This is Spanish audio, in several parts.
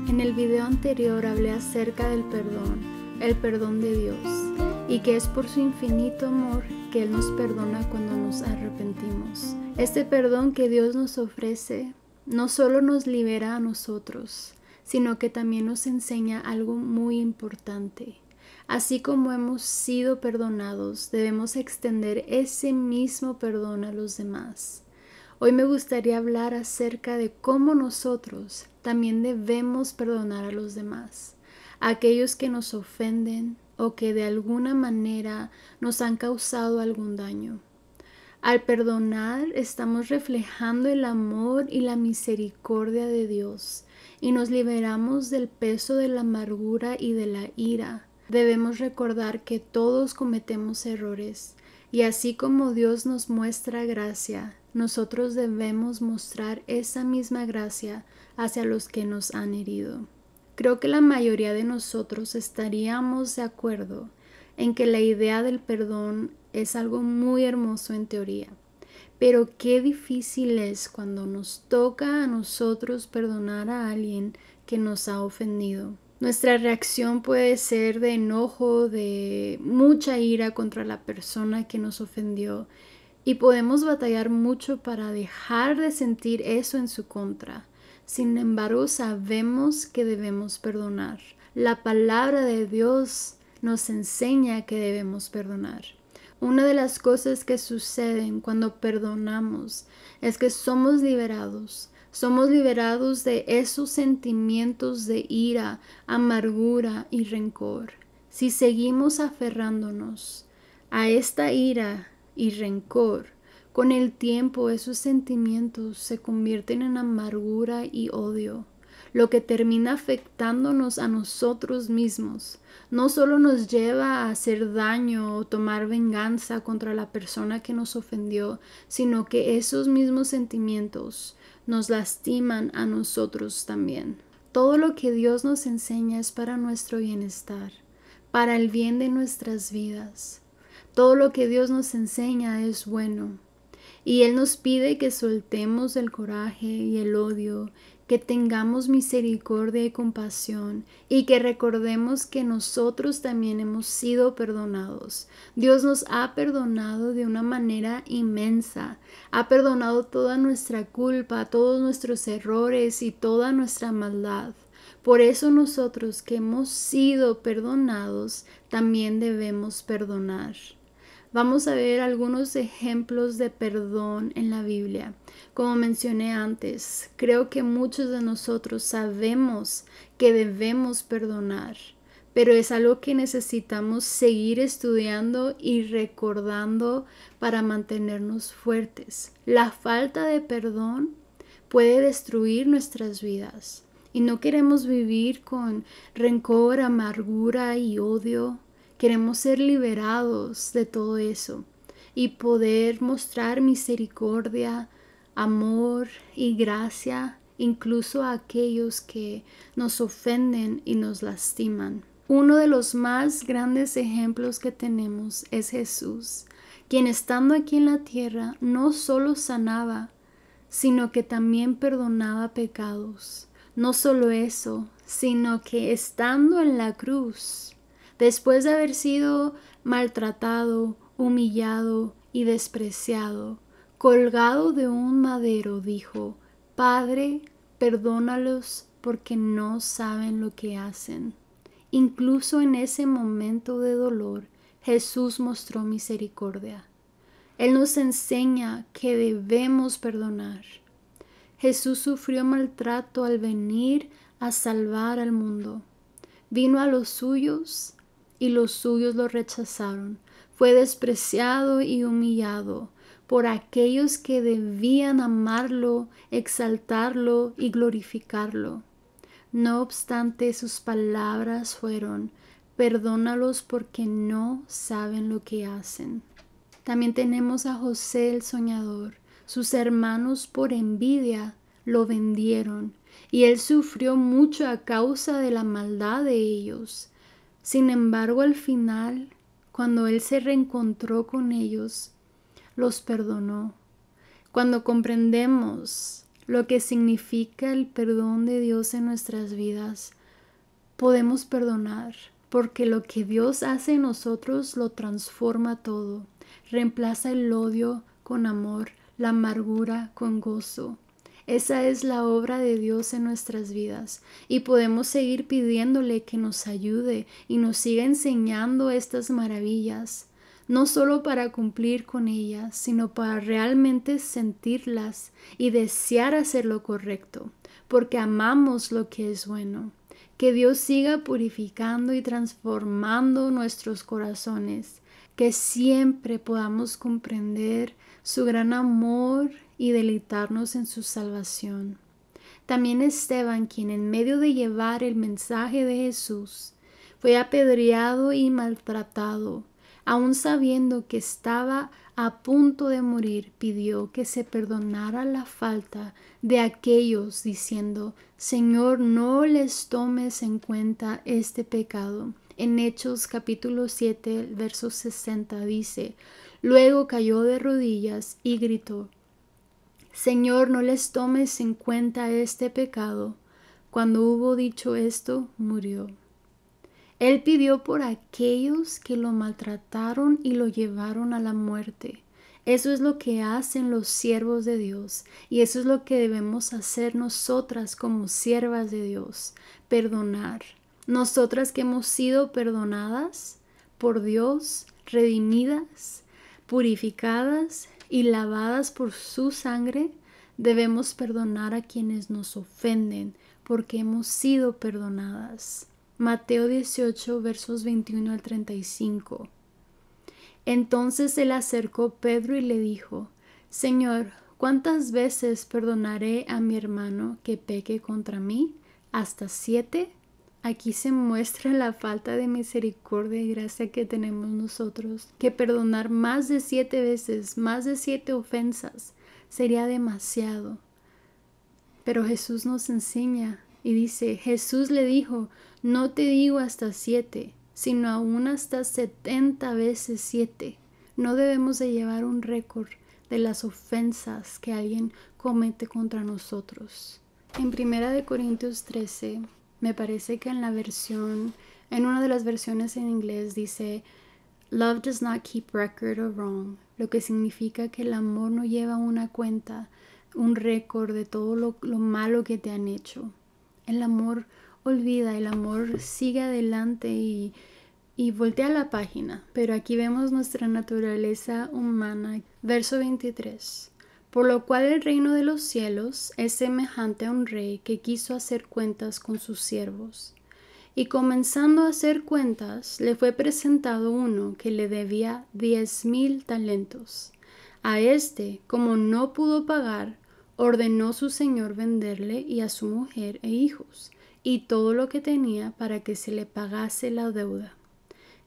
En el video anterior hablé acerca del perdón, el perdón de Dios, y que es por su infinito amor que Él nos perdona cuando nos arrepentimos. Este perdón que Dios nos ofrece no solo nos libera a nosotros, sino que también nos enseña algo muy importante. Así como hemos sido perdonados, debemos extender ese mismo perdón a los demás. Hoy me gustaría hablar acerca de cómo nosotros también debemos perdonar a los demás, a aquellos que nos ofenden o que de alguna manera nos han causado algún daño. Al perdonar estamos reflejando el amor y la misericordia de Dios y nos liberamos del peso de la amargura y de la ira. Debemos recordar que todos cometemos errores y así como Dios nos muestra gracia, nosotros debemos mostrar esa misma gracia hacia los que nos han herido. Creo que la mayoría de nosotros estaríamos de acuerdo en que la idea del perdón es algo muy hermoso en teoría, pero qué difícil es cuando nos toca a nosotros perdonar a alguien que nos ha ofendido. Nuestra reacción puede ser de enojo, de mucha ira contra la persona que nos ofendió y podemos batallar mucho para dejar de sentir eso en su contra. Sin embargo, sabemos que debemos perdonar. La palabra de Dios nos enseña que debemos perdonar. Una de las cosas que suceden cuando perdonamos es que somos liberados. Somos liberados de esos sentimientos de ira, amargura y rencor. Si seguimos aferrándonos a esta ira y rencor, con el tiempo esos sentimientos se convierten en amargura y odio, lo que termina afectándonos a nosotros mismos. No solo nos lleva a hacer daño o tomar venganza contra la persona que nos ofendió, sino que esos mismos sentimientos nos lastiman a nosotros también. Todo lo que Dios nos enseña es para nuestro bienestar, para el bien de nuestras vidas. Todo lo que Dios nos enseña es bueno. Y Él nos pide que soltemos el coraje y el odio, que tengamos misericordia y compasión y que recordemos que nosotros también hemos sido perdonados. Dios nos ha perdonado de una manera inmensa. Ha perdonado toda nuestra culpa, todos nuestros errores y toda nuestra maldad. Por eso nosotros que hemos sido perdonados también debemos perdonar. Vamos a ver algunos ejemplos de perdón en la Biblia. Como mencioné antes, creo que muchos de nosotros sabemos que debemos perdonar, pero es algo que necesitamos seguir estudiando y recordando para mantenernos fuertes. La falta de perdón puede destruir nuestras vidas y no queremos vivir con rencor, amargura y odio. Queremos ser liberados de todo eso y poder mostrar misericordia, amor y gracia incluso a aquellos que nos ofenden y nos lastiman. Uno de los más grandes ejemplos que tenemos es Jesús, quien estando aquí en la tierra no solo sanaba, sino que también perdonaba pecados. No solo eso, sino que estando en la cruz, después de haber sido maltratado, humillado y despreciado, colgado de un madero, dijo: Padre, perdónalos porque no saben lo que hacen. Incluso en ese momento de dolor, Jesús mostró misericordia. Él nos enseña que debemos perdonar. Jesús sufrió maltrato al venir a salvar al mundo. Vino a los suyos y los suyos lo rechazaron. Fue despreciado y humillado por aquellos que debían amarlo, exaltarlo y glorificarlo. No obstante, sus palabras fueron: perdónalos porque no saben lo que hacen. También tenemos a José el soñador. Sus hermanos por envidia lo vendieron y él sufrió mucho a causa de la maldad de ellos. Sin embargo, al final, cuando él se reencontró con ellos, los perdonó. Cuando comprendemos lo que significa el perdón de Dios en nuestras vidas, podemos perdonar, porque lo que Dios hace en nosotros lo transforma todo. Reemplaza el odio con amor, la amargura con gozo. Esa es la obra de Dios en nuestras vidas y podemos seguir pidiéndole que nos ayude y nos siga enseñando estas maravillas, no solo para cumplir con ellas, sino para realmente sentirlas y desear hacer lo correcto, porque amamos lo que es bueno. Que Dios siga purificando y transformando nuestros corazones, que siempre podamos comprender su gran amor y deleitarnos en su salvación. También Esteban, quien en medio de llevar el mensaje de Jesús, fue apedreado y maltratado, aun sabiendo que estaba a punto de morir, pidió que se perdonara la falta de aquellos, diciendo: Señor, no les tomes en cuenta este pecado. En Hechos capítulo 7, verso 60 dice: Luego cayó de rodillas y gritó: Señor, no les tomes en cuenta este pecado. Cuando hubo dicho esto, murió. Él pidió por aquellos que lo maltrataron y lo llevaron a la muerte. Eso es lo que hacen los siervos de Dios y eso es lo que debemos hacer nosotras como siervas de Dios: perdonar. Nosotras que hemos sido perdonadas por Dios, redimidas, purificadas y lavadas por su sangre, debemos perdonar a quienes nos ofenden porque hemos sido perdonadas. Mateo 18, versos 21 al 35. Entonces se le acercó Pedro y le dijo: Señor, ¿cuántas veces perdonaré a mi hermano que peque contra mí? ¿Hasta 7? Aquí se muestra la falta de misericordia y gracia que tenemos nosotros, que perdonar más de 7 veces, más de 7 ofensas, sería demasiado. Pero Jesús nos enseña y dice, Jesús le dijo: no te digo hasta 7, sino aún hasta 70 veces 7. No debemos de llevar un récord de las ofensas que alguien comete contra nosotros. En 1 Corintios 13, me parece que en una de las versiones en inglés dice: Love does not keep record of wrong, lo que significa que el amor no lleva una cuenta, un récord de todo lo malo que te han hecho. El amor olvida, el amor sigue adelante y voltea la página. Pero aquí vemos nuestra naturaleza humana. Verso 23. Por lo cual el reino de los cielos es semejante a un rey que quiso hacer cuentas con sus siervos. Y comenzando a hacer cuentas, le fue presentado uno que le debía 10,000 talentos. A este, como no pudo pagar, ordenó su señor venderle y a su mujer e hijos, y todo lo que tenía para que se le pagase la deuda.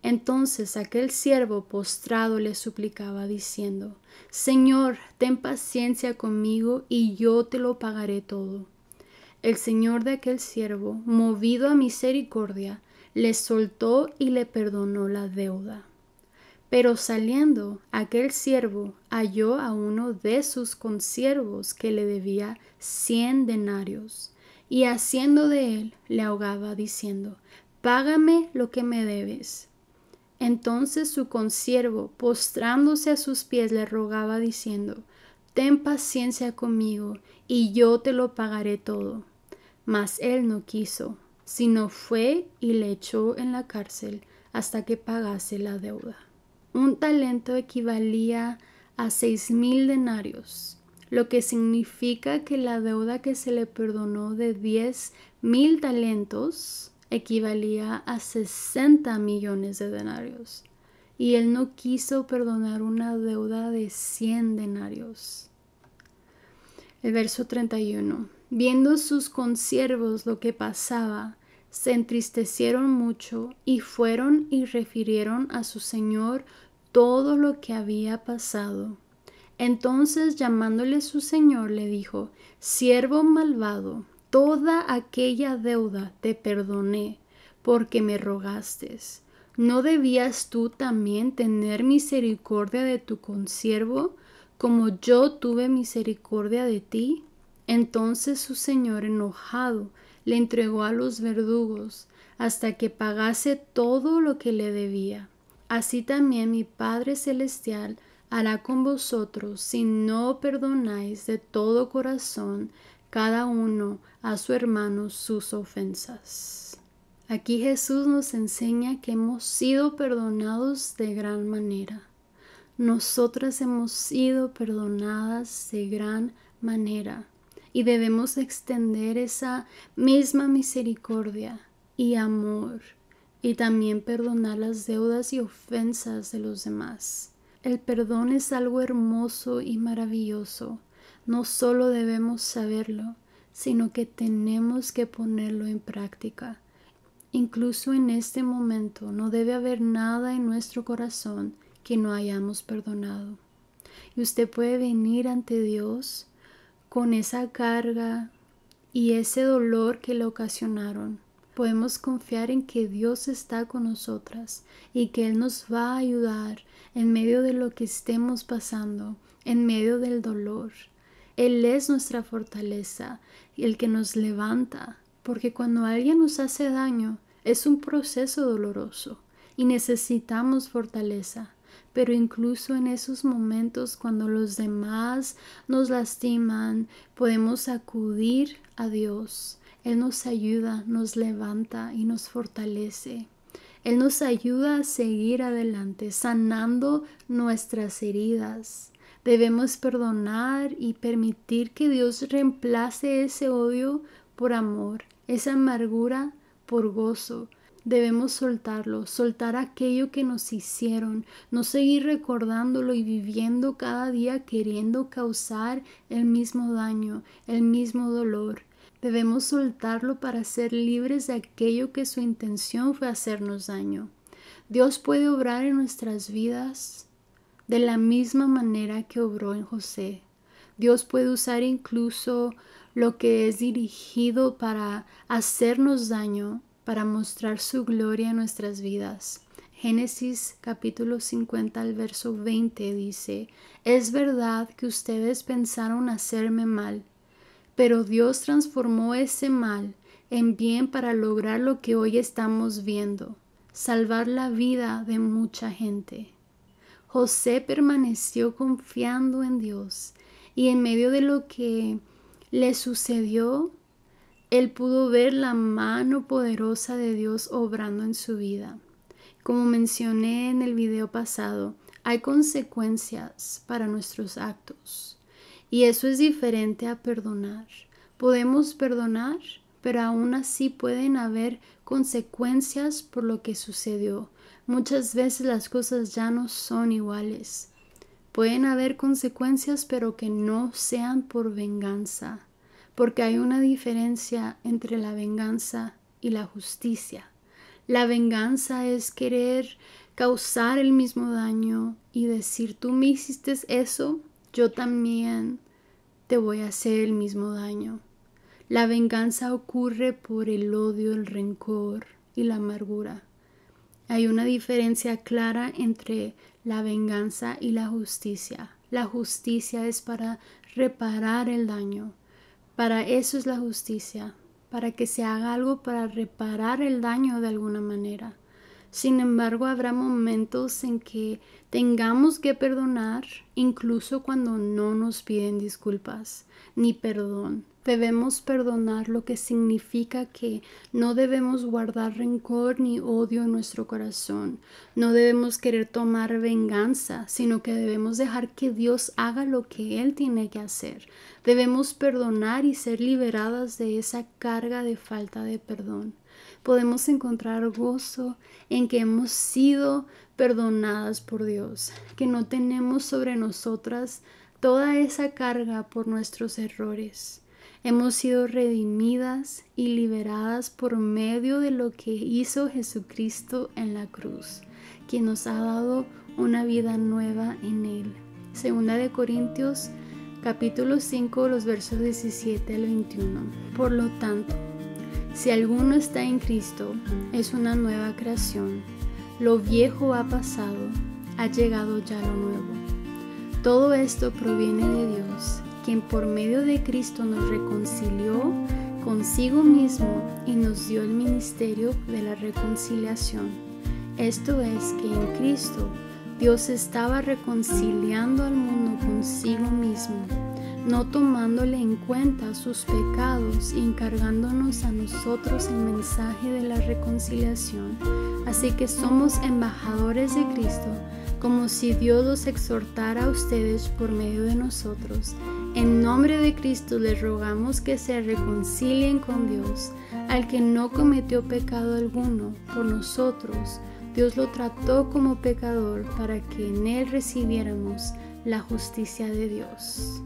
Entonces aquel siervo postrado le suplicaba diciendo: Señor, ten paciencia conmigo y yo te lo pagaré todo. El señor de aquel siervo, movido a misericordia, le soltó y le perdonó la deuda. Pero saliendo, aquel siervo halló a uno de sus consiervos que le debía 100 denarios, y haciendo de él, le ahogaba diciendo: Págame lo que me debes. Entonces su consiervo, postrándose a sus pies, le rogaba diciendo: Ten paciencia conmigo, y yo te lo pagaré todo. Mas él no quiso, sino fue y le echó en la cárcel hasta que pagase la deuda. Un talento equivalía a 6,000 denarios, lo que significa que la deuda que se le perdonó de 10,000 talentos equivalía a 60 millones de denarios. Y él no quiso perdonar una deuda de 100 denarios. El verso 31. Viendo sus consiervos lo que pasaba, se entristecieron mucho y fueron y refirieron a su señor todo lo que había pasado. Entonces, llamándole su señor, le dijo: Siervo malvado, toda aquella deuda te perdoné, porque me rogaste. ¿No debías tú también tener misericordia de tu consiervo, como yo tuve misericordia de ti? Entonces su señor, enojado, le entregó a los verdugos hasta que pagase todo lo que le debía. Así también mi Padre Celestial hará con vosotros si no perdonáis de todo corazón cada uno a su hermano sus ofensas. Aquí Jesús nos enseña que hemos sido perdonados de gran manera. Nosotras hemos sido perdonadas de gran manera y debemos extender esa misma misericordia y amor y también perdonar las deudas y ofensas de los demás. El perdón es algo hermoso y maravilloso. No solo debemos saberlo, sino que tenemos que ponerlo en práctica. Incluso en este momento no debe haber nada en nuestro corazón que no hayamos perdonado. Y usted puede venir ante Dios con esa carga y ese dolor que le ocasionaron. Podemos confiar en que Dios está con nosotras y que Él nos va a ayudar en medio de lo que estemos pasando, en medio del dolor. Él es nuestra fortaleza, el que nos levanta, porque cuando alguien nos hace daño es un proceso doloroso y necesitamos fortaleza. Pero incluso en esos momentos cuando los demás nos lastiman, podemos acudir a Dios. Él nos ayuda, nos levanta y nos fortalece. Él nos ayuda a seguir adelante, sanando nuestras heridas. Debemos perdonar y permitir que Dios reemplace ese odio por amor, esa amargura por gozo. Debemos soltarlo, soltar aquello que nos hicieron, no seguir recordándolo y viviendo cada día queriendo causar el mismo daño, el mismo dolor. Debemos soltarlo para ser libres de aquello que su intención fue hacernos daño. Dios puede obrar en nuestras vidas de la misma manera que obró en José. Dios puede usar incluso lo que es dirigido para hacernos daño, para mostrar su gloria en nuestras vidas. Génesis capítulo 50 al verso 20 dice: Es verdad que ustedes pensaron hacerme mal, pero Dios transformó ese mal en bien para lograr lo que hoy estamos viendo, salvar la vida de mucha gente. José permaneció confiando en Dios y en medio de lo que le sucedió, él pudo ver la mano poderosa de Dios obrando en su vida. Como mencioné en el video pasado, hay consecuencias para nuestros actos. Y eso es diferente a perdonar. Podemos perdonar, pero aún así pueden haber consecuencias por lo que sucedió. Muchas veces las cosas ya no son iguales. Pueden haber consecuencias, pero que no sean por venganza. Porque hay una diferencia entre la venganza y la justicia. La venganza es querer causar el mismo daño y decir: tú me hiciste eso, yo también te voy a hacer el mismo daño. La venganza ocurre por el odio, el rencor y la amargura. Hay una diferencia clara entre la venganza y la justicia. La justicia es para reparar el daño. Para eso es la justicia, para que se haga algo para reparar el daño de alguna manera. Sin embargo, habrá momentos en que tengamos que perdonar, incluso cuando no nos piden disculpas ni perdón. Debemos perdonar, lo que significa que no debemos guardar rencor ni odio en nuestro corazón. No debemos querer tomar venganza, sino que debemos dejar que Dios haga lo que Él tiene que hacer. Debemos perdonar y ser liberadas de esa carga de falta de perdón. Podemos encontrar gozo en que hemos sido perdonadas por Dios, que no tenemos sobre nosotras toda esa carga por nuestros errores. Hemos sido redimidas y liberadas por medio de lo que hizo Jesucristo en la cruz, quien nos ha dado una vida nueva en Él. Segunda de Corintios capítulo 5, los versos 17 al 21. Por lo tanto, si alguno está en Cristo, es una nueva creación. Lo viejo ha pasado, ha llegado ya lo nuevo. Todo esto proviene de Dios, quien por medio de Cristo nos reconcilió consigo mismo y nos dio el ministerio de la reconciliación. Esto es que en Cristo Dios estaba reconciliando al mundo consigo mismo, no tomándole en cuenta sus pecados y encargándonos a nosotros el mensaje de la reconciliación. Así que somos embajadores de Cristo, como si Dios los exhortara a ustedes por medio de nosotros. En nombre de Cristo les rogamos que se reconcilien con Dios, al que no cometió pecado alguno. Por nosotros, Dios lo trató como pecador para que en él recibiéramos la justicia de Dios.